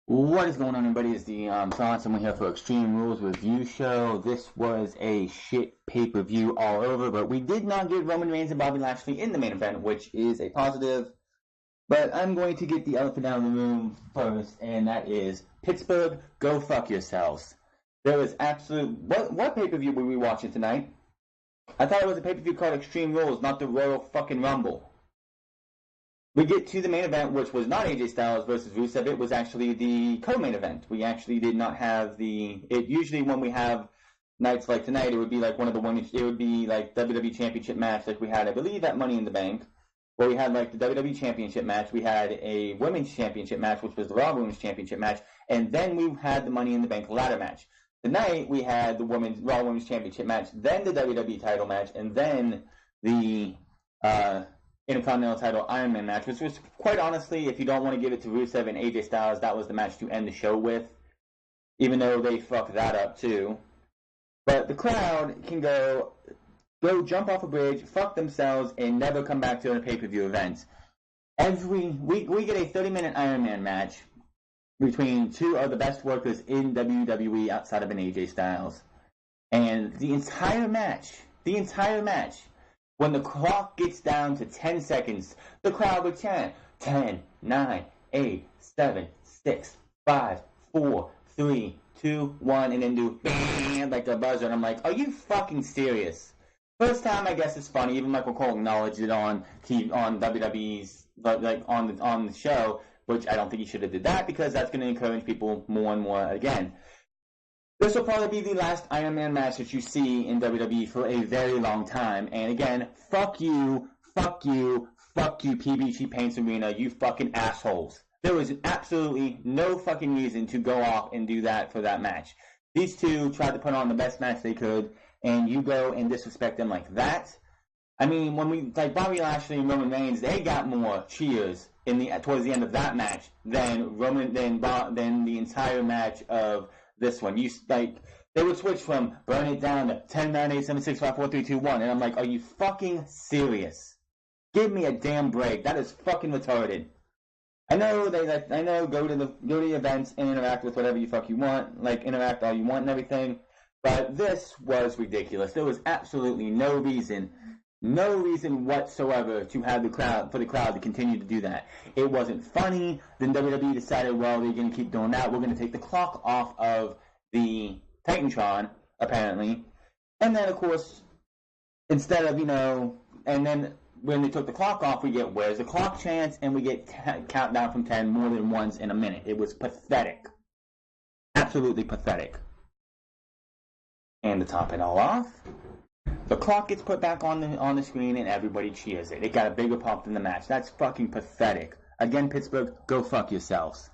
What is going on, everybody? It's the Silence, and we're here for Extreme Rules Review Show. This was a shit pay-per-view all over, but we did not get Roman Reigns and Bobby Lashley in the main event, which is a positive. But I'm going to get the elephant out of the room first, and that is Pittsburgh, go fuck yourselves. There was absolute... What pay-per-view were we watching tonight? I thought it was a pay-per-view called Extreme Rules, not the Royal fucking Rumble. We get to the main event, which was not AJ Styles versus Rusev. It was actually the co-main event. We actually did not have the... Usually when we have nights like tonight, it would be like one of the women's... It would be like WWE Championship match like we had, I believe, at Money in the Bank, where we had like the WWE Championship match. We had a Women's Championship match, which was the Raw Women's Championship match, and then we had the Money in the Bank ladder match. Tonight, we had the Raw Women's Championship match, then the WWE title match, and then the... Intercontinental title Iron Man match, which was, quite honestly, if you don't want to give it to Rusev and AJ Styles, that was the match to end the show with, even though they fucked that up too. But the crowd can go jump off a bridge, fuck themselves, and never come back to a pay-per-view event. We get a 30-minute Iron Man match between two of the best workers in WWE outside of an AJ Styles. And the entire match, when the clock gets down to 10 seconds, the crowd would chant 10, 9, 8, 7, 6, 5, 4, 3, 2, 1, and then do bam like a buzzer. And I'm like, are you fucking serious? First time, I guess it's funny. Even Michael Cole acknowledged it on WWE's, like on the show, which I don't think he should have did that because that's going to encourage people more and more again. This will probably be the last Iron Man match that you see in WWE for a very long time. And again, fuck you, PBG Paints Arena, you fucking assholes. There was absolutely no fucking reason to go off and do that for that match. These two tried to put on the best match they could, and you go and disrespect them like that. I mean, when we, like Bobby Lashley and Roman Reigns, they got more cheers towards the end of that match than the entire match of this one. They would switch from burn it down to 10, 9, 8, 7, 6, 5, 4, 3, 2, 1. And I'm like, are you fucking serious? Give me a damn break. That is fucking retarded. I know go to the events and interact with whatever you fuck you want, like interact all you want and everything. But this was ridiculous. There was absolutely no reason whatsoever to have the crowd to continue to do that. It wasn't funny. Then WWE decided, well, they're going to keep doing that. We're going to take the clock off of the Titantron, apparently. And then, of course, instead of, and then when they took the clock off, we get where's the clock chance, and we get countdown from 10 more than once in a minute. It was pathetic. Absolutely pathetic. And to top it all off, the clock gets put back on the screen and everybody cheers it. It got a bigger pop than the match. That's fucking pathetic. Again, Pittsburgh, go fuck yourselves.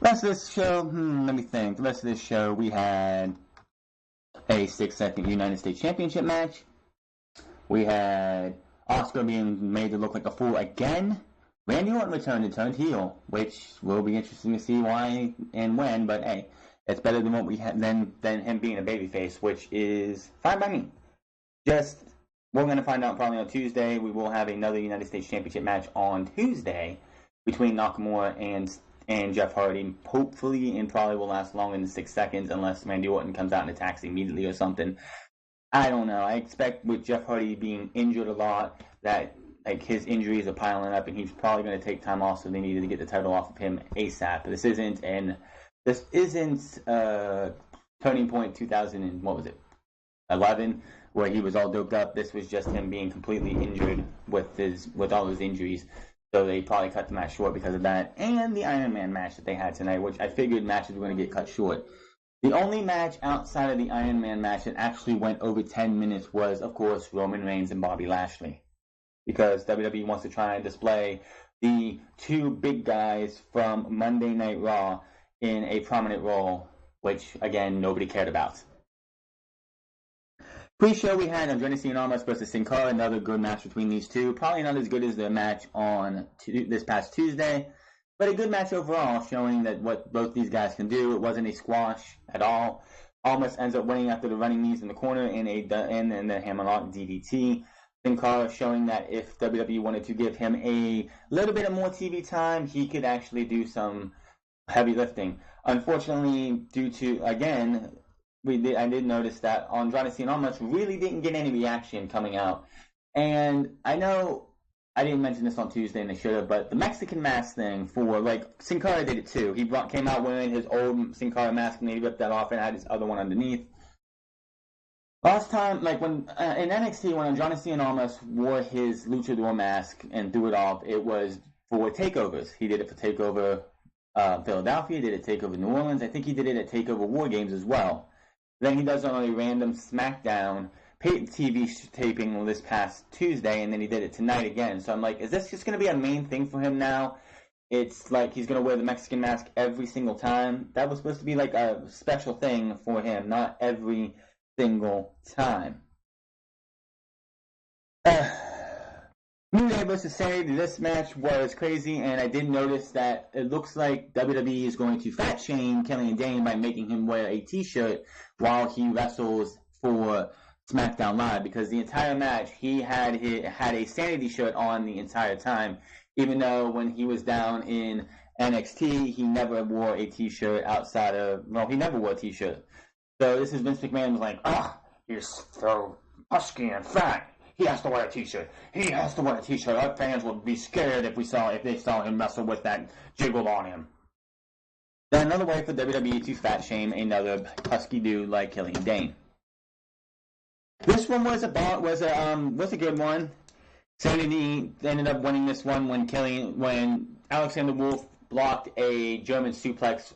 Rest of this show, let me think. The rest of this show, we had a 6-second United States Championship match. We had Oscar being made to look like a fool again. Randy Orton returned and turned heel, which will be interesting to see why and when, but hey. It's better than what we had than him being a babyface, which is fine by me. We're going to find out probably on Tuesday. We will have another United States Championship match on Tuesday between Nakamura and Jeff Hardy. Hopefully, and probably will last longer than 6 seconds unless Randy Orton comes out and attacks immediately or something. I don't know. I expect with Jeff Hardy being injured a lot that like his injuries are piling up, and he's probably going to take time off, so they needed to get the title off of him ASAP. But this isn't Turning Point 11, where he was all doped up. This was just him being completely injured with all his injuries. So they probably cut the match short because of that. And the Iron Man match that they had tonight, which I figured matches were going to get cut short. The only match outside of the Iron Man match that actually went over 10 minutes was, of course, Roman Reigns and Bobby Lashley. Because WWE wants to try and display the two big guys from Monday Night Raw in a prominent role, which, again, nobody cared about. Pre-show, we had Andrade Cien Almas versus Sin Cara, another good match between these two. Probably not as good as the match on this past Tuesday, but a good match overall, showing that what both these guys can do. It wasn't a squash at all. Almas ends up winning after the running knees in the corner and the hammerlock DDT. Sin Cara showing that if WWE wanted to give him a little bit of more TV time, he could actually do some heavy lifting. Unfortunately, due to, again, I did notice that Andrade Cien Almas really didn't get any reaction coming out. And I know I didn't mention this on Tuesday and I should have, but the Mexican mask thing for, like, Sin Cara did it too. He came out wearing his old Sin Cara mask and he ripped that off and had his other one underneath. Last time, like when in NXT, when Andrade Cien Almas wore his luchador mask and threw it off, it was for takeovers. He did it for Takeover Philadelphia, he did it at Takeover New Orleans. I think he did it at Takeover War Games as well. Then he does it on a random SmackDown TV taping this past Tuesday, and then he did it tonight again. So I'm like, is this just going to be a main thing for him now? It's like he's going to wear the Mexican mask every single time. That was supposed to be like a special thing for him, not every single time. New Day vs. Sanity, this match was crazy, and I did notice that it looks like WWE is going to fat shame Killian Dane by making him wear a t-shirt while he wrestles for SmackDown Live, because the entire match he had a Sanity shirt on the entire time, even though when he was down in NXT he never wore a t-shirt he never wore a t-shirt. So this is Vince McMahon was like, he's so husky and fat. He has to wear a t-shirt. He has to wear a t-shirt. Our fans would be scared if they saw him wrestle with that jiggle on him. Then another way for WWE to fat shame another husky dude like Killian Dane. This one was a good one. Sanity ended up winning this one when Alexander Wolf blocked a German suplex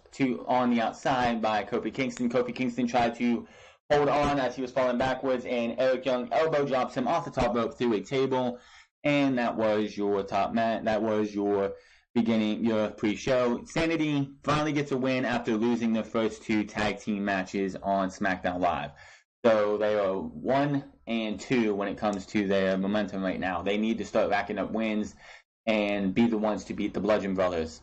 on the outside by Kofi Kingston. Kofi Kingston tried to hold on as he was falling backwards, and Eric Young elbow drops him off the top rope through a table, and that was your top match. That was your pre-show. Sanity finally gets a win after losing their first two tag team matches on SmackDown Live. So they are 1-2 when it comes to their momentum right now. They need to start racking up wins and be the ones to beat the Bludgeon Brothers.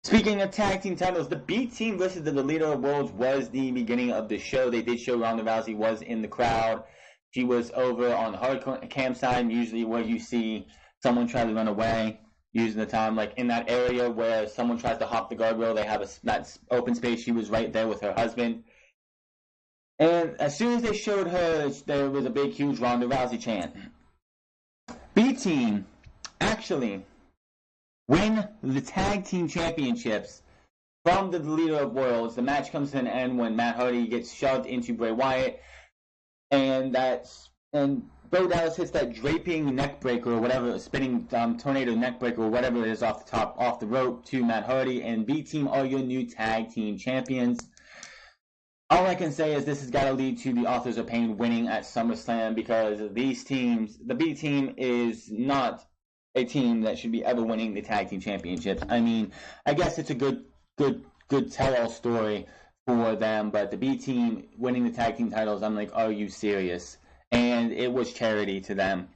Speaking of tag team titles, the B Team versus the Leader of Worlds was the beginning of the show. They did show Ronda Rousey was in the crowd. She was over on the hard cam side, usually where you see someone try to run away, using the time, like in that area where someone tries to hop the guardrail, they have that open space. She was right there with her husband. And as soon as they showed her, there was a big, huge Ronda Rousey chant. B Team actually win the tag team championships from the Leader of Worlds. The match comes to an end when Matt Hardy gets shoved into Bray Wyatt, and Bo Dallas hits that draping neck breaker or whatever, spinning tornado neck breaker or whatever it is off the rope to Matt Hardy, and B Team are your new tag team champions. All I can say is this has got to lead to the Authors of Pain winning at SummerSlam, because the B Team is not a team that should be ever winning the tag team championships. I mean, I guess it's a good tell-all story for them, but the B Team winning the tag team titles, I'm like, are you serious? And it was charity to them.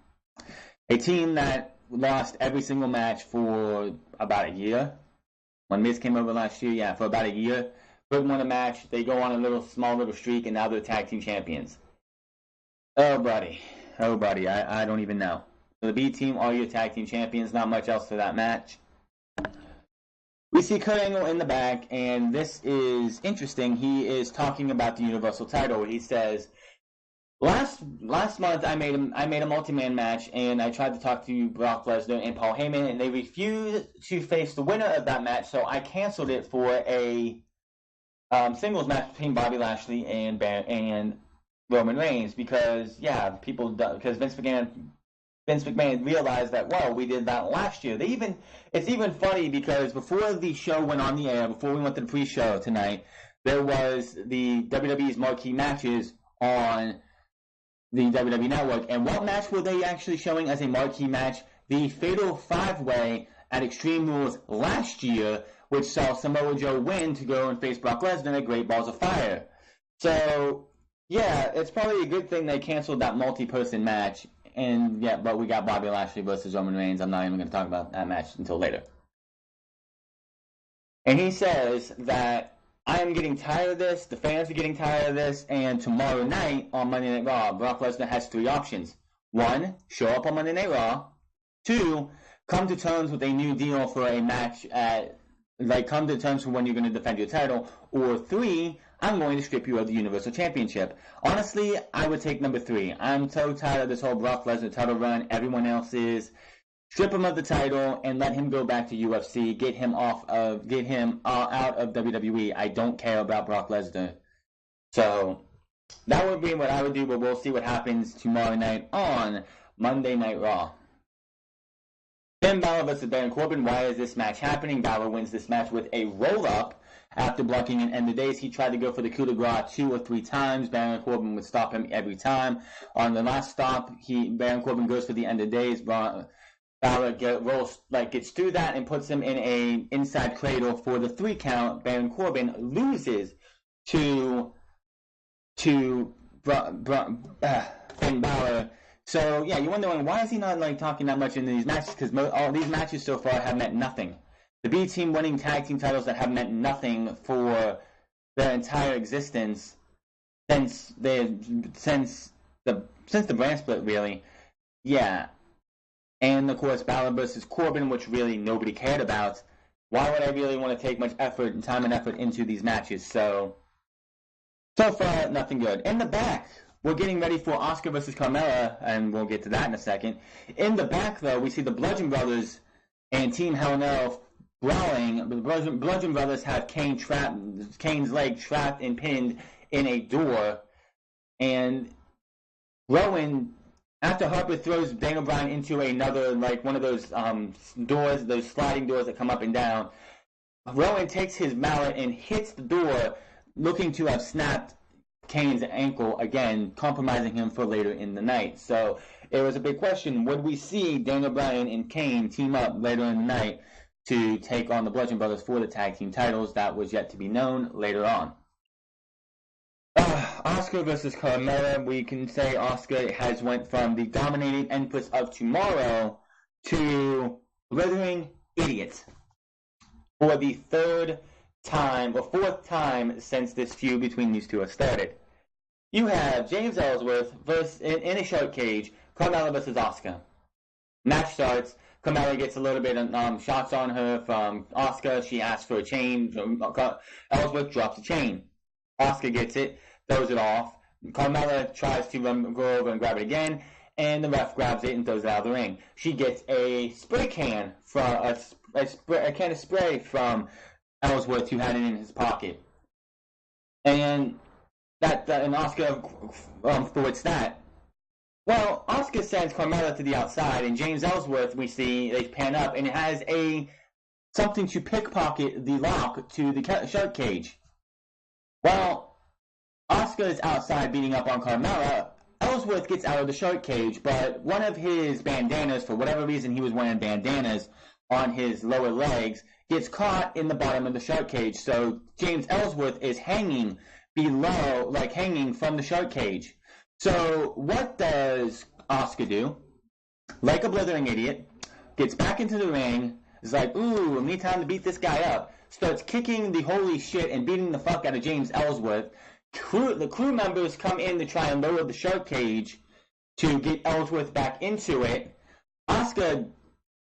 A team that lost every single match for about a year. When Miz came over last year, for about a year. Couldn't win a match. They go on a small little streak, and now they're tag team champions. Oh, buddy. I don't even know. So the B Team are your tag team champions. Not much else to that match. We see Kurt Angle in the back, and this is interesting. He is talking about the Universal title. He says, last month I made a multi-man match, and I tried to talk to Brock Lesnar and Paul Heyman, and they refused to face the winner of that match, so I canceled it for a singles match between Bobby Lashley and Roman Reigns, because Vince McMahon realized that, well, we did that last year. It's even funny because before the show went on the air, before we went to the pre-show tonight, there was the WWE's marquee matches on the WWE Network. And what match were they actually showing as a marquee match? The Fatal 5-Way at Extreme Rules last year, which saw Samoa Joe win to go and face Brock Lesnar at Great Balls of Fire. So, yeah, it's probably a good thing they canceled that multi-person match. And yeah, but we got Bobby Lashley versus Roman Reigns. I'm not even going to talk about that match until later. And he says that I am getting tired of this. The fans are getting tired of this. And tomorrow night on Monday Night Raw, Brock Lesnar has 3 options. 1, show up on Monday Night Raw. 2, come to terms with a new deal for a match come to terms for when you're going to defend your title. Or 3, I'm going to strip you of the Universal Championship. Honestly, I would take number 3. I'm so tired of this whole Brock Lesnar title run. Everyone else is. Strip him of the title and let him go back to UFC. Get him out of WWE. I don't care about Brock Lesnar. So that would be what I would do, but we'll see what happens tomorrow night on Monday Night Raw. Finn Balor versus Baron Corbin. Why is this match happening? Balor wins this match with a roll-up after blocking an end of days. He tried to go for the coup de grace 2 or 3 times. Baron Corbin would stop him every time. On the last stop, Baron Corbin goes for the end of days. Balor gets through that and puts him in a inside cradle for the 3 count. Baron Corbin loses to Finn Balor. So yeah, you're wondering why is he not talking that much in these matches? Because all these matches so far have meant nothing. The B team winning tag team titles that have meant nothing for their entire existence since the brand split, really. Yeah. And, of course, Balor versus Corbin, which really nobody cared about. Why would I really want to take much effort and time and effort into these matches? So far, nothing good. In the back, we're getting ready for Asuka versus Carmella, and we'll get to that in a second. In the back, though, we see the Bludgeon Brothers and Team Hell No brawling. The Bludgeon Brothers have Kane's leg trapped and pinned in a door. And Rowan, after Harper throws Daniel Bryan into another, one of those doors, those sliding doors that come up and down, Rowan takes his mallet and hits the door, looking to have snapped Kane's ankle again, compromising him for later in the night. So it was a big question. Would we see Daniel Bryan and Kane team up later in the night to take on the Bludgeon Brothers for the tag team titles? That was yet to be known later on. Asuka versus Carmella. We can say Asuka has went from the dominating Empress of Tomorrow to blithering idiot for the 4th time since this feud between these two has started. You have James Ellsworth in a shark cage, Carmella versus Asuka. Match starts. Carmella gets a little bit of shots on her from Asuka. She asks for a chain. Ellsworth drops the chain. Asuka gets it, throws it off. Carmella tries to go over and grab it again, and the ref grabs it and throws it out of the ring. She gets a spray can from a can of spray from Ellsworth, who had it in his pocket, and Asuka thwarts that. Well, Asuka sends Carmella to the outside, and James Ellsworth, we see, they pan up, and it has something to pickpocket the lock to the shark cage. Well, Asuka is outside beating up on Carmella. Ellsworth gets out of the shark cage, but one of his bandanas, for whatever reason he was wearing bandanas on his lower legs, gets caught in the bottom of the shark cage. So James Ellsworth is hanging below, hanging from the shark cage. So what does Asuka do? Like a blithering idiot, gets back into the ring, is like, ooh, need time to beat this guy up. Starts kicking the holy shit and beating the fuck out of James Ellsworth. The crew members come in to try and lower the shark cage to get Ellsworth back into it. Asuka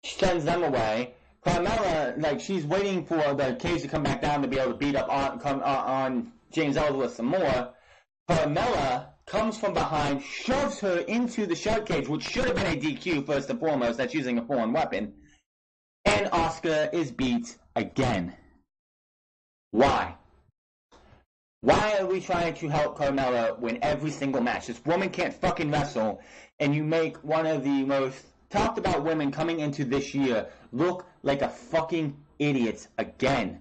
sends them away. Carmella, she's waiting for the cage to come back down to be able to beat up on James Ellsworth some more. Carmella comes from behind, shoves her into the shark cage, which should have been a DQ first and foremost. That's using a foreign weapon. And Asuka is beat again. Why? Why are we trying to help Carmella win every single match? This woman can't fucking wrestle, and you make one of the most talked about women coming into this year look like a fucking idiot again.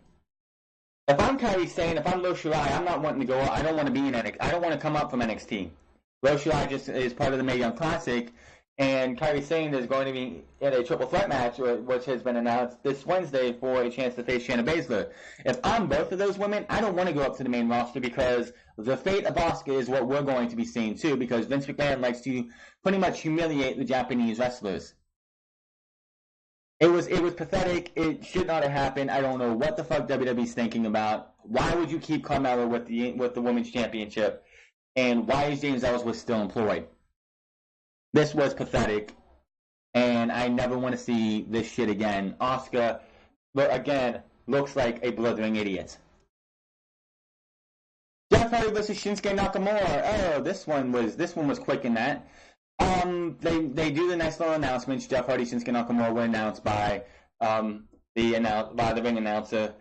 If I'm Kairi Sane, if I'm Io Shirai, I'm not wanting to go. I don't want to be in NXT. I don't want to come up from NXT. Io Shirai just is part of the Mae Young Classic, and Kairi Sane is going to be in a triple threat match, which has been announced this Wednesday for a chance to face Shayna Baszler. If I'm both of those women, I don't want to go up to the main roster because the fate of Asuka is what we're going to be seeing too, because Vince McMahon likes to pretty much humiliate the Japanese wrestlers. It was pathetic. It should not have happened. I don't know what the fuck WWE's thinking about. Why would you keep Carmella with the women's championship? And why is James Ellsworth still employed? This was pathetic, and I never want to see this shit again. Asuka, again, looks like a blithering idiot. Jeff Hardy versus Shinsuke Nakamura. Oh, this one was quick in that. They do the nice little announcements. Jeff Hardy, Shinsuke Nakamura were announced by the ring announcer.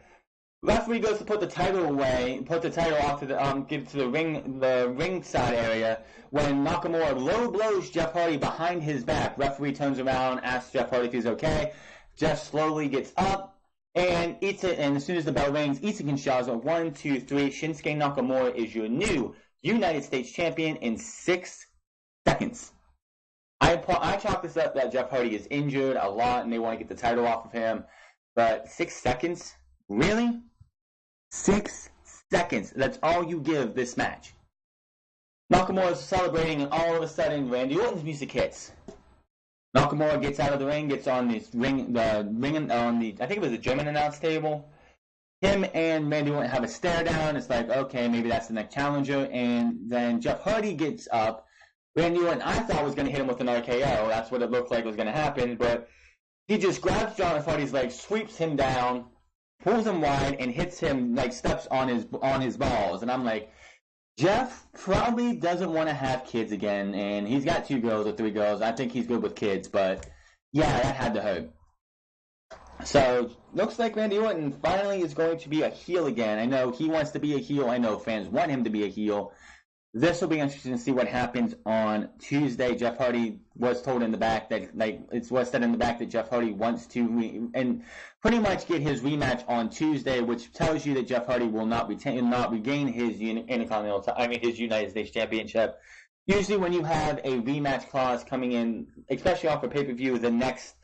Referee goes to put the title away, put the title off to give it to the ringside area. When Nakamura low blows Jeff Hardy behind his back, referee turns around, asks Jeff Hardy if he's okay. Jeff slowly gets up and eats it, and as soon as the bell rings, Ichigan shouts out 1, 2, 3. Shinsuke Nakamura is your new United States champion in 6 seconds. I chalk this up that Jeff Hardy is injured a lot and they want to get the title off of him. But 6 seconds? Really? 6 seconds. That's all you give this match. Nakamura is celebrating, and all of a sudden, Randy Orton's music hits. Nakamura gets out of the ring, gets on this ring on the, I think it was the German announce table. Him and Randy Orton have a stare down. It's like, okay, maybe that's the next challenger. And then Jeff Hardy gets up. Randy Orton, I thought, was going to hit him with an RKO. That's what it looked like was going to happen. But he just grabs John Hardy's leg, sweeps him down, pulls him wide, and hits him, like, steps on his balls. And I'm like, Jeff probably doesn't want to have kids again. And he's got 2 girls or 3 girls. I think he's good with kids. But, yeah, that had to hurt. So, looks like Randy Orton finally is going to be a heel again. I know he wants to be a heel. I know fans want him to be a heel. This will be interesting to see what happens on Tuesday. Jeff Hardy was told in the back that, like, it was said in the back that Jeff Hardy wants to and pretty much get his rematch on Tuesday, which tells you that Jeff Hardy will not regain his his United States Championship. Usually, when you have a rematch clause coming in, especially off a pay-per-view, the next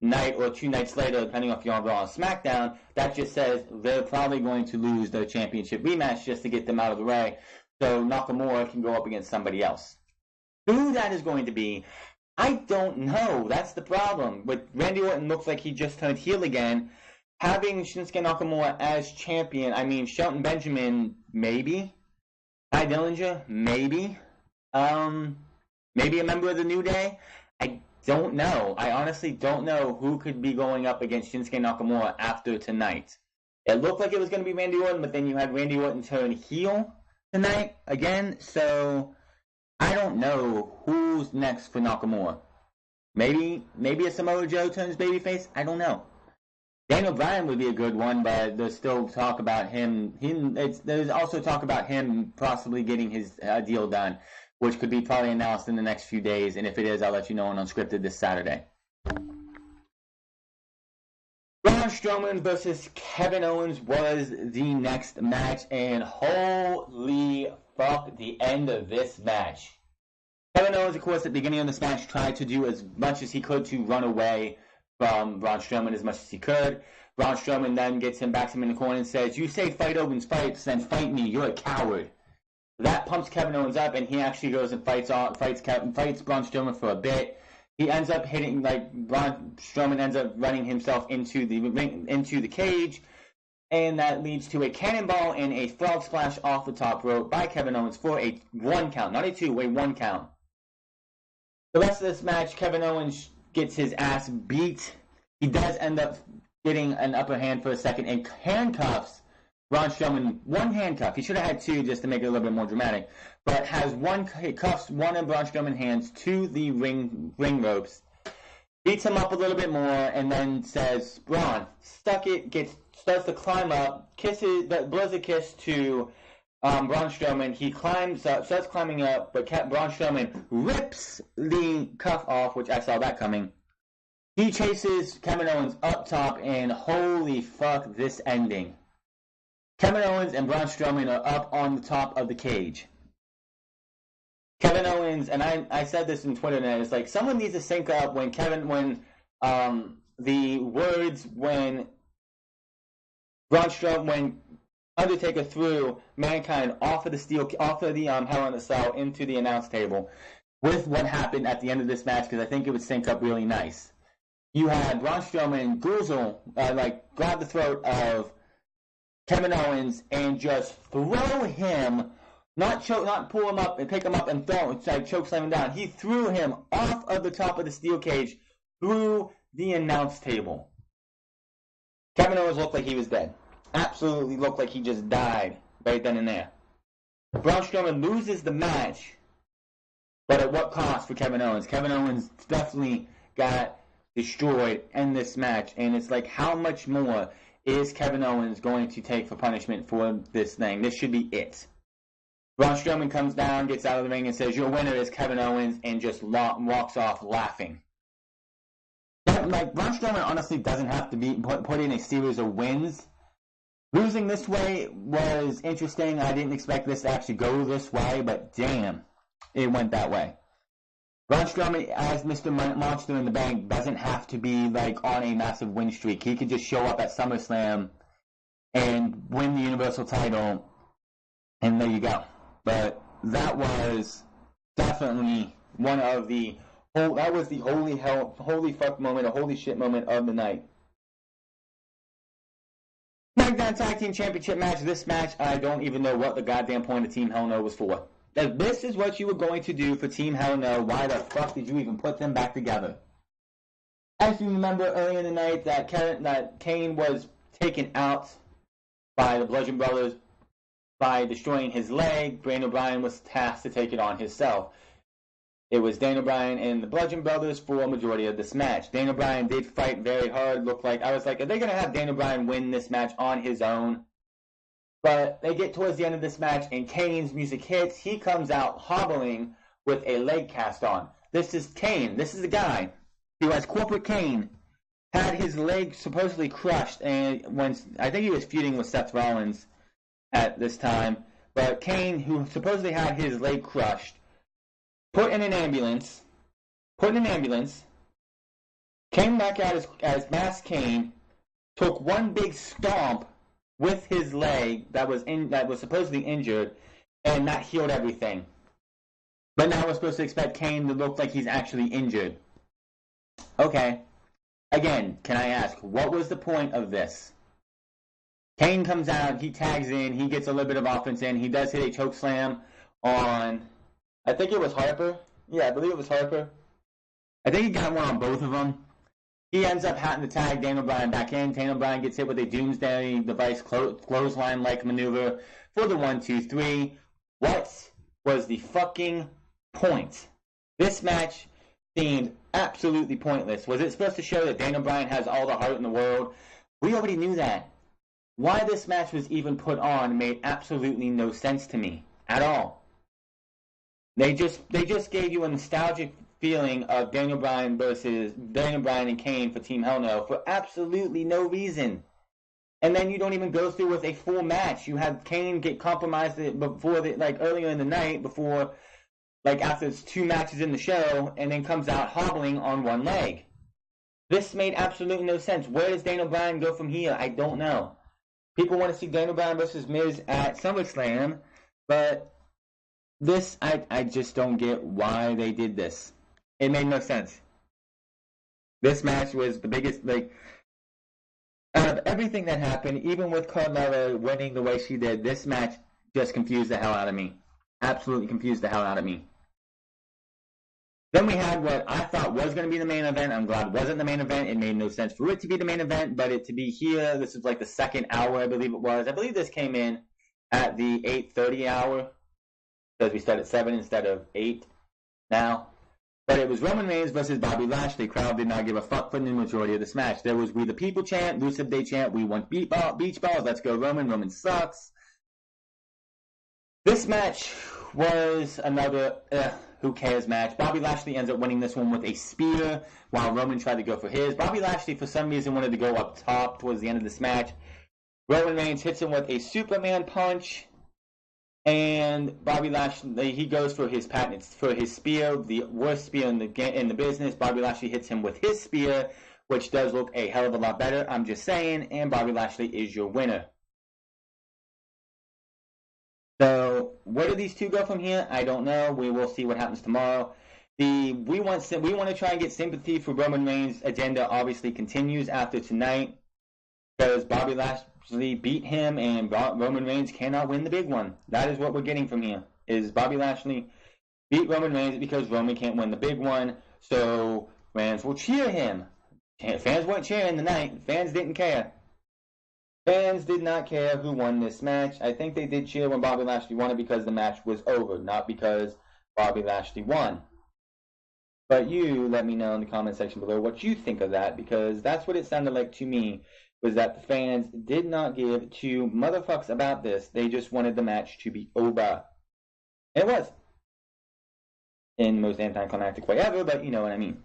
night or 2 nights later, depending on if you're on Raw or SmackDown, that just says they're probably going to lose their championship rematch just to get them out of the way. So Nakamura can go up against somebody else. Who that is going to be, I don't know. That's the problem. With Randy Orton looks like he just turned heel again. Having Shinsuke Nakamura as champion, I mean, Shelton Benjamin, maybe. Ty Dillinger, maybe. Maybe a member of the New Day. I don't know. I honestly don't know who could be going up against Shinsuke Nakamura after tonight. It looked like it was going to be Randy Orton, but then you had Randy Orton turn heel tonight again, so I don't know who's next for Nakamura. Maybe a Samoa Joe turns babyface. I don't know. Daniel Bryan would be a good one, but there's still talk about him. There's also talk about him possibly getting his deal done, which could be probably announced in the next few days. And if it is, I'll let you know on Unscripted this Saturday. Braun Strowman versus Kevin Owens was the next match, and holy fuck, the end of this match. Kevin Owens, of course, at the beginning of this match, tried to do as much as he could to run away from Braun Strowman as much as he could. Braun Strowman then gets him, backs him in the corner and says, "You say fight Owens fights, then fight me. You're a coward." That pumps Kevin Owens up, and he actually goes and fights Braun Strowman for a bit. He ends up hitting, Braun Strowman ends up running himself into the cage, and that leads to a cannonball and a frog splash off the top rope by Kevin Owens for a 1 count, not a 2, a 1 count. The rest of this match, Kevin Owens gets his ass beat. He does end up getting an upper hand for a second and handcuffs Braun Strowman. 1 handcuff. He should have had 2 just to make it a little bit more dramatic. But has cuffs one of Braun Strowman's hands to the ring ropes, beats him up a little bit more, and then says, "Braun, stuck it," starts to climb up, blows a kiss to Braun Strowman. He climbs up, starts climbing up, but Braun Strowman rips the cuff off, which I saw that coming. He chases Kevin Owens up top, and holy fuck, this ending. Kevin Owens and Braun Strowman are up on the top of the cage. Kevin Owens, and I said this in Twitter, and it's like, someone needs to sync up when Undertaker threw Mankind off of the Hell in a Cell into the announce table with what happened at the end of this match, because I think it would sync up really nice. you had Braun Strowman grab the throat of Kevin Owens and just throw him, not pull him up and pick him up and throw him, like choke slam him down. He threw him off of the top of the steel cage through the announce table. Kevin Owens looked like he was dead. Absolutely looked like he just died right then and there. Braun Strowman loses the match, but at what cost for Kevin Owens? Kevin Owens definitely got destroyed in this match, and it's like, how much more is Kevin Owens going to take for punishment for this thing? This should be it. Braun Strowman comes down, gets out of the ring, and says, "Your winner is Kevin Owens," and just walks off laughing. Like, Braun Strowman honestly doesn't have to be put in a series of wins. Losing this way was interesting. I didn't expect this to actually go this way, but damn, it went that way. Braun Strowman, as Mr. Monster in the Bank, doesn't have to be like on a massive win streak. He could just show up at SummerSlam and win the Universal title, and there you go. But that was definitely one of the holy fuck moment, a holy shit moment of the night. SmackDown Tag Team Championship match. This match, I don't even know what the goddamn point of Team Hell No was for. If this is what you were going to do for Team Hell No, why the fuck did you even put them back together? As you remember earlier in the night, that Kane was taken out by the Bludgeon Brothers by destroying his leg. Daniel Bryan was tasked to take it on himself. It was Daniel Bryan and the Bludgeon Brothers for a majority of this match. Daniel Bryan did fight very hard. I was like, are they going to have Daniel Bryan win this match on his own? But they get towards the end of this match, and Kane's music hits. He comes out hobbling with a leg cast on. This is Kane. This is a guy who, as Corporate Kane, had his leg supposedly crushed, and I think he was feuding with Seth Rollins at this time. But Kane, who supposedly had his leg crushed, put in an ambulance, came back out as Masked Kane, took one big stomp with his leg that was supposedly injured, and that healed everything. But now we're supposed to expect Kane to look like he's actually injured. Okay. Again, can I ask, what was the point of this? Kane comes out, he tags in, he gets a little bit of offense in, he does hit a choke slam on, I think it was Harper. Yeah, I believe it was Harper. I think he got one on both of them. He ends up having to tag Daniel Bryan back in. Daniel Bryan gets hit with a Doomsday Device clothesline-like maneuver for the 1-2-3. What was the fucking point? This match seemed absolutely pointless. Was it supposed to show that Daniel Bryan has all the heart in the world? We already knew that. Why this match was even put on made absolutely no sense to me at all. They just gave you a nostalgic feeling of Daniel Bryan and Kane for Team Hell No for absolutely no reason. And then you don't even go through with a full match. You had Kane get compromised earlier in the night after 2 matches in the show, and then comes out hobbling on one leg. This made absolutely no sense. Where does Daniel Bryan go from here? I don't know. People want to see Daniel Bryan versus Miz at SummerSlam, but this, I just don't get why they did this. It made no sense. This match was the biggest, out of everything that happened, even with Carmella winning the way she did, this match just confused the hell out of me. Absolutely confused the hell out of me. Then we had what I thought was going to be the main event. I'm glad it wasn't the main event. It made no sense for it to be the main event, but it to be here, this is like the second hour, I believe it was. I believe this came in at the 8:30 hour, because we started at 7 instead of 8 now. But it was Roman Reigns versus Bobby Lashley. Crowd did not give a fuck for the majority of this match. There was We the People chant, Rusev Day chant, we want beach balls, let's go Roman, Roman sucks. This match was another who cares match. Bobby Lashley ends up winning this one with a spear while Roman tried to go for his. Bobby Lashley, for some reason, wanted to go up top towards the end of this match. Roman Reigns hits him with a Superman punch. And Bobby Lashley, he goes for his spear, the worst spear in the business. Bobby Lashley hits him with his spear, which does look a hell of a lot better. I'm just saying, and Bobby Lashley is your winner. So, where do these two go from here? I don't know. We will see what happens tomorrow. we want to try and get sympathy for Roman Reigns' agenda obviously continues after tonight because Bobby Lashley beat him and Roman Reigns cannot win the big one. That is what we're getting from here. Is Bobby Lashley beat Roman Reigns because Roman can't win the big one, so fans will cheer him. Fans weren't cheering tonight. Fans didn't care. Fans did not care who won this match. I think they did cheer when Bobby Lashley won it because the match was over, not because Bobby Lashley won. But you let me know in the comment section below what you think of that, because that's what it sounded like to me, was that the fans did not give two motherfucks about this. They just wanted the match to be over. And it was. In the most anticlimactic way ever, but you know what I mean.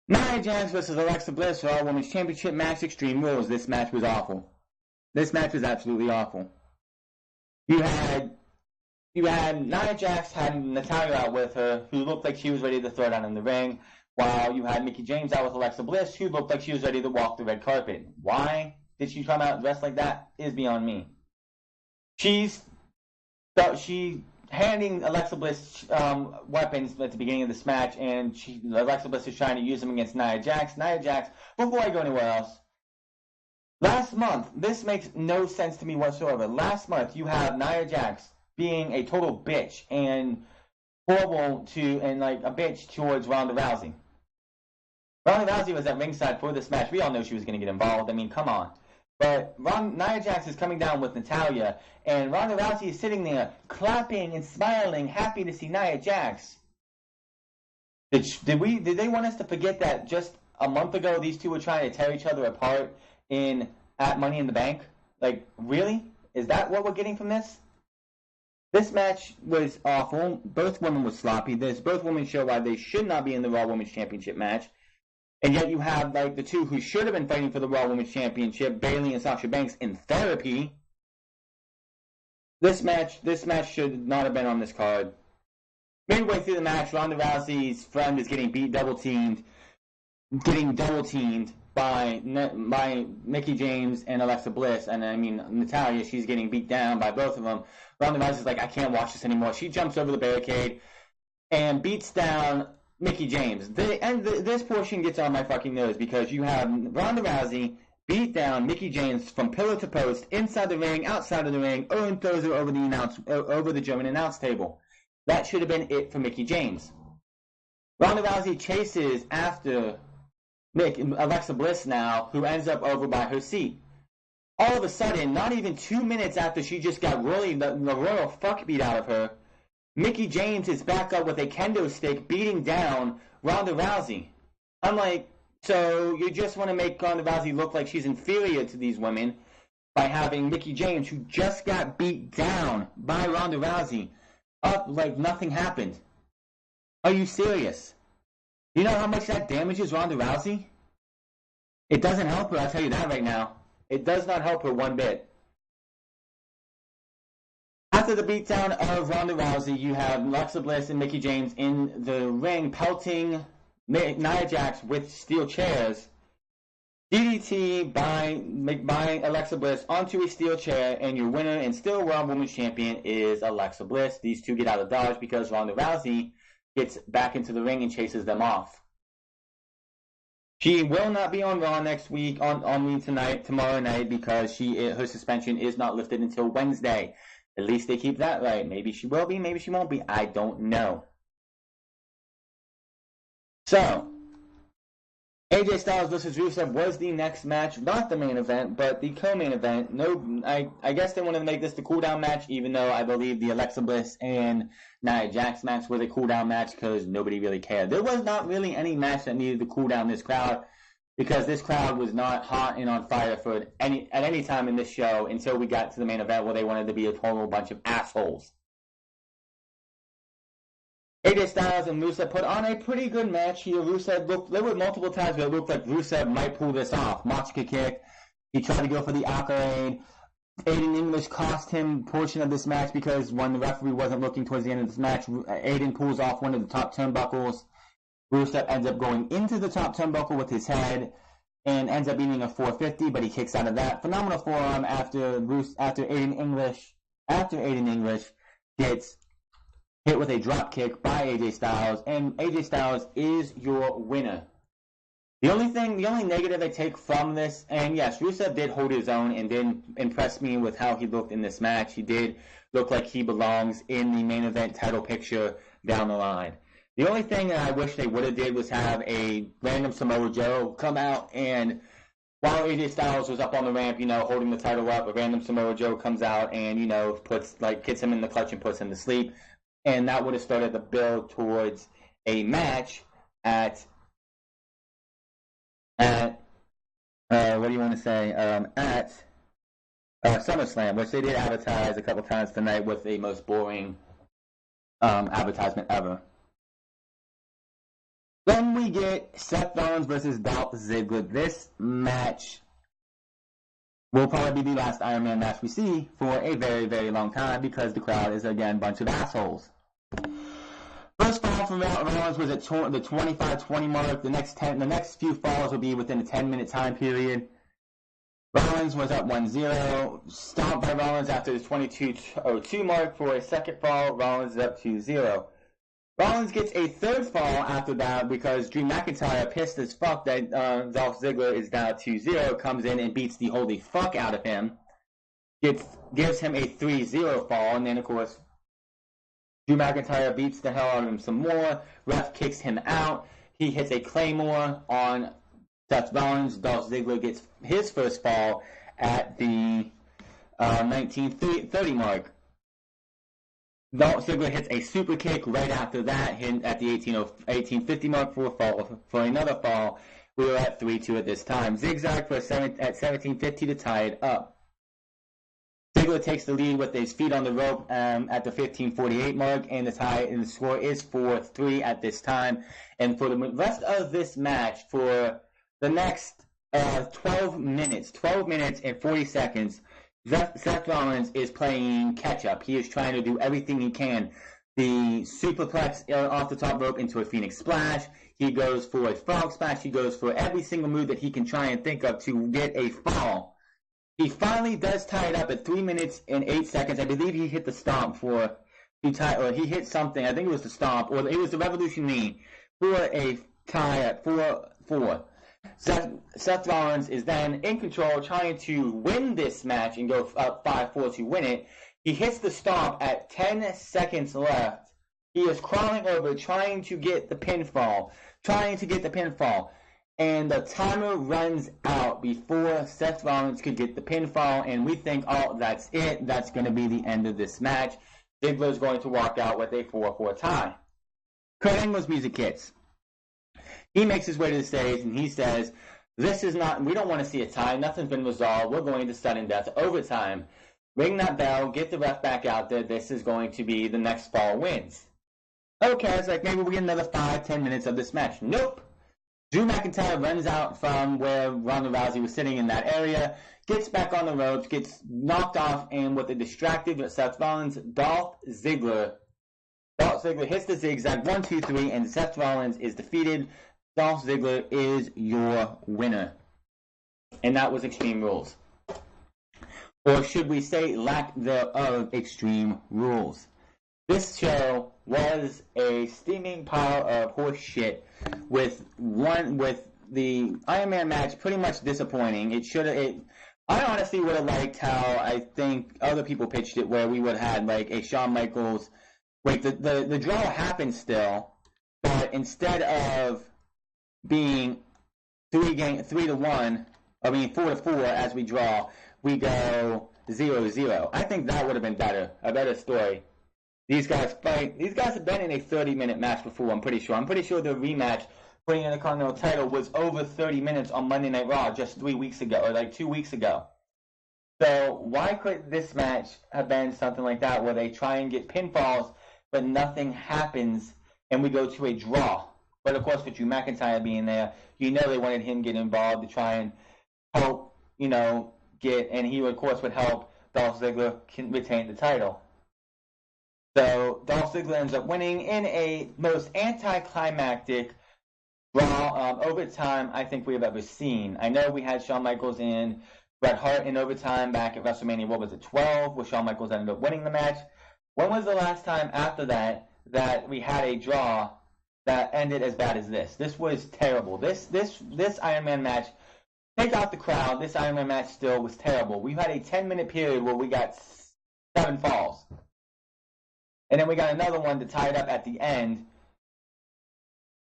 Nia Jax versus Alexa Bliss for All Women's Championship match, Extreme Rules. This match was awful. This match was absolutely awful. You had Nia Jax had Natalya out with her, who looked like she was ready to throw down in the ring, while you had Mickie James out with Alexa Bliss, who looked like she was ready to walk the red carpet. Why did she come out dressed like that is beyond me. She handing Alexa Bliss weapons at the beginning of this match, and Alexa Bliss is trying to use them against Nia Jax. Nia Jax, before I go anywhere else, last month, this makes no sense to me whatsoever. Last month, you have Nia Jax being a total bitch and horrible and like a bitch towards Ronda Rousey. Ronda Rousey was at ringside for this match. We all know she was going to get involved. I mean, come on. But Nia Jax is coming down with Natalya, and Ronda Rousey is sitting there clapping and smiling, happy to see Nia Jax. Did they want us to forget that just a month ago these two were trying to tear each other apart at Money in the Bank? Like, really? Is that what we're getting from this? This match was awful. Both women were sloppy. Both women show why they should not be in the Raw Women's Championship match. And yet you have like the two who should have been fighting for the Raw Women's Championship, Bayley and Sasha Banks, in therapy. This match should not have been on this card. Midway through the match, Ronda Rousey's friend is getting double teamed by Mickie James and Alexa Bliss, and I mean Natalya. She's getting beat down by both of them. Ronda Rousey's like, I can't watch this anymore. She jumps over the barricade and beats down Mickie James. This portion gets on my fucking nose because you have Ronda Rousey beat down Mickie James from pillar to post, inside the ring, outside of the ring, and throws her over the German announce table. That should have been it for Mickie James. Ronda Rousey chases after Alexa Bliss now, who ends up over by her seat. All of a sudden, not even 2 minutes after she just got the royal fuck beat out of her, Mickie James is back up with a kendo stick beating down Ronda Rousey. I'm like, so you just want to make Ronda Rousey look like she's inferior to these women by having Mickie James, who just got beat down by Ronda Rousey, up like nothing happened. Are you serious? You know how much that damages Ronda Rousey? It doesn't help her, I'll tell you that right now. It does not help her one bit. After the beatdown of Ronda Rousey, you have Alexa Bliss and Mickie James in the ring pelting Nia Jax with steel chairs. DDT by Alexa Bliss onto a steel chair, and your winner and still Raw Women's Champion is Alexa Bliss. These two get out of dodge because Ronda Rousey gets back into the ring and chases them off. She will not be on Raw next week, tomorrow night, because her suspension is not lifted until Wednesday. At least they keep that right. Maybe she will be, maybe she won't be. I don't know. So, AJ Styles versus Rusev was the next match, not the main event, but the co-main event. I guess they wanted to make this the cool-down match, even though I believe the Alexa Bliss and Nia Jax match was a cool-down match because nobody really cared. There was not really any match that needed to cool down this crowd, because this crowd was not hot and on fire at any time in this show until we got to the main event where they wanted to be a total bunch of assholes. AJ Styles and Rusev put on a pretty good match here. There were multiple times where it looked like Rusev might pull this off. Mochka kick. He tried to go for the accolade. Aiden English cost him a portion of this match because when the referee wasn't looking towards the end of this match, Aiden pulls off one of the top turnbuckles. Rusev ends up going into the top turnbuckle with his head and ends up beating a 450, but he kicks out of that. Phenomenal forearm after Aiden English gets hit with a drop kick by AJ Styles, and AJ Styles is your winner. The only negative I take from this, and yes, Rusev did hold his own and did impress me with how he looked in this match. He did look like he belongs in the main event title picture down the line. The only thing that I wish they would have did was have a random Samoa Joe come out, and while AJ Styles was up on the ramp, holding the title up, a random Samoa Joe comes out and, gets him in the clutch and puts him to sleep. And that would have started the build towards a match at SummerSlam, which they did advertise a couple times tonight with the most boring advertisement ever. Then we get Seth Rollins versus Dolph Ziggler. This match will probably be the last Iron Man match we see for a very, very long time because the crowd is, again, a bunch of assholes. First fall from Rollins was at the 25-20 mark. The next few falls will be within a 10-minute time period. Rollins was up 1-0. Stomped by Rollins after the 22:02 mark for a second fall. Rollins is up 2-0. Rollins gets a third fall after that because Drew McIntyre, pissed as fuck that Dolph Ziggler is now 2-0, comes in and beats the holy fuck out of him. Gives him a 3-0 fall, and then, of course, Drew McIntyre beats the hell out of him some more. Ref kicks him out. He hits a Claymore on Seth Rollins. Dolph Ziggler gets his first fall at the 19:30 mark. Dolph Ziggler hits a super kick right after that, at the 18:50 mark for another fall. We were at 3-2 at this time. Zigzag at 17:50 to tie it up. Ziggler takes the lead with his feet on the rope at the 15:48 mark, and the score is 4-3 at this time. And for the rest of this match, for the next 12 minutes and 40 seconds, Seth Rollins is playing catch-up. He is trying to do everything he can. The superplex off the top rope into a Phoenix Splash. He goes for a frog splash. He goes for every single move that he can try and think of to get a fall. He finally does tie it up at 3 minutes and 8 seconds. I believe he hit the stomp he hit something. I think it was the stomp, or it was the Revolution knee for a tie at 4-4. Seth Rollins is then in control, trying to win this match and go up 5-4 to win it. He hits the stomp at 10 seconds left. He is crawling over, trying to get the pinfall. And the timer runs out before Seth Rollins could get the pinfall, and we think, oh, that's it. That's going to be the end of this match. Ziggler is going to walk out with a 4-4 tie. Kurt Angle's music hits. He makes his way to the stage and he says, we don't want to see a tie. Nothing's been resolved. We're going to sudden death overtime. Ring that bell. Get the ref back out there. This is going to be the next fall wins. Okay, it's like maybe we get another 5-10 minutes of this match. Nope. Drew McIntyre runs out from where Ronda Rousey was sitting in that area, gets back on the ropes, gets knocked off, and with a distracted Seth Rollins, Dolph Ziggler hits the zigzag 1, 2, 3, and Seth Rollins is defeated. Dolph Ziggler is your winner. And that was Extreme Rules. Or should we say lack thereof Extreme Rules. This show was a steaming pile of horse shit with the Iron Man match pretty much disappointing. I honestly would have liked how I think other people pitched it, where we would have had like a Shawn Michaels. Wait, the draw happened still, but instead of being 3-1, 4-4 as we draw, we go 0-0. I think that would have been a better story. These guys have been in a 30-minute match before, I'm pretty sure. I'm pretty sure the rematch for the Intercontinental title was over 30 minutes on Monday Night Raw just 3 weeks ago, or like 2 weeks ago. So why could this match have been something like that, where they try and get pinfalls, but nothing happens, and we go to a draw? But of course, with Drew McIntyre being there, they wanted him to get involved to try and help, and he of course would help Dolph Ziggler retain the title. So Dolph Ziggler ends up winning in a most anticlimactic draw overtime I think we have ever seen. I know we had Shawn Michaels and Bret Hart in overtime back at WrestleMania, 12, where Shawn Michaels ended up winning the match. When was the last time after that that we had a draw that ended as bad as this. This was terrible. This Iron Man match, take out the crowd, this Iron Man match still was terrible. We've had a 10-minute period where we got 7 falls. And then we got another one to tie it up at the end.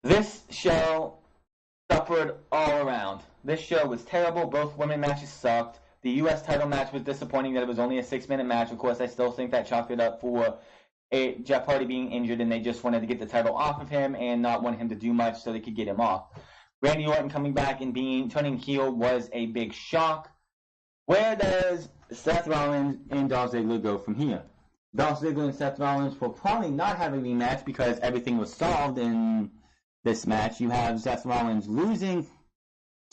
This show suffered all around. This show was terrible. Both women matches sucked. The U.S. title match was disappointing that it was only a 6-minute match. Of course, I still think that chalked it up for Jeff Hardy being injured, and they just wanted to get the title off of him and not want him to do much so they could get him off. Randy Orton coming back and turning heel was a big shock. Where does Seth Rollins and Dolph Ziggler go from here? Dolph Ziggler and Seth Rollins will probably not have a rematch because everything was solved in this match. You have Seth Rollins losing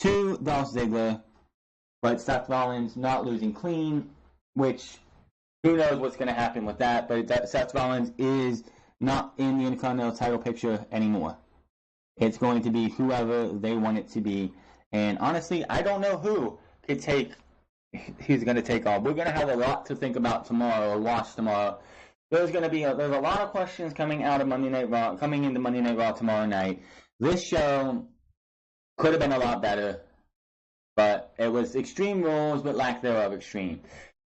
to Dolph Ziggler, but Seth Rollins not losing clean, which who knows what's going to happen with that. But Seth Rollins is not in the Intercontinental title picture anymore. It's going to be whoever they want it to be. And honestly, I don't know who's going to take off. We're going to have a lot to think about tomorrow or watch tomorrow. There's a lot of questions coming out of Monday Night Raw, coming into Monday Night Raw tomorrow night. This show could have been a lot better, but it was Extreme Rules, but lack thereof Extreme.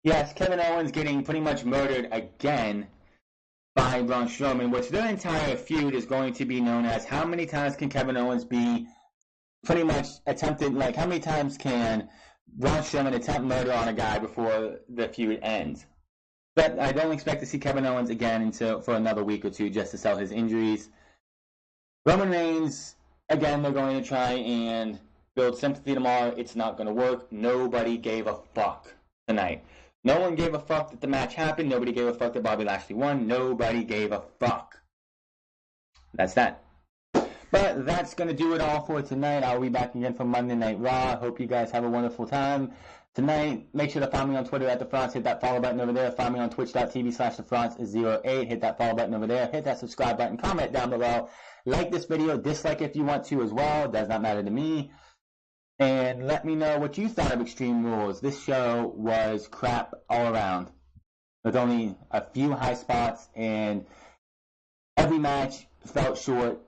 Yes, Kevin Owens getting pretty much murdered again by Braun Strowman, which their entire feud is going to be known as how many times can Kevin Owens be pretty much attempted, like how many times can Braun Strowman attempt murder on a guy before the feud ends. But I don't expect to see Kevin Owens again for another week or two just to sell his injuries. Roman Reigns, again, they're going to try and build sympathy tomorrow. It's not going to work. Nobody gave a fuck tonight. No one gave a fuck that the match happened. Nobody gave a fuck that Bobby Lashley won. Nobody gave a fuck. That's that. But that's going to do it all for tonight. I'll be back again for Monday Night Raw. Hope you guys have a wonderful time tonight. Make sure to follow me on Twitter at TheFrance. Hit that follow button over there. Follow me on twitch.tv/TheFrance08. Hit that follow button over there. Hit that subscribe button. Comment down below. Like this video. Dislike if you want to as well. It does not matter to me. And let me know what you thought of Extreme Rules. This show was crap all around. With only a few high spots, and every match felt short.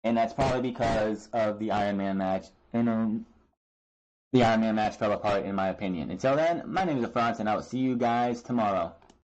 And that's probably because of the Iron Man match. And the Iron Man match fell apart, in my opinion. Until then, my name is TheFrance, and I will see you guys tomorrow.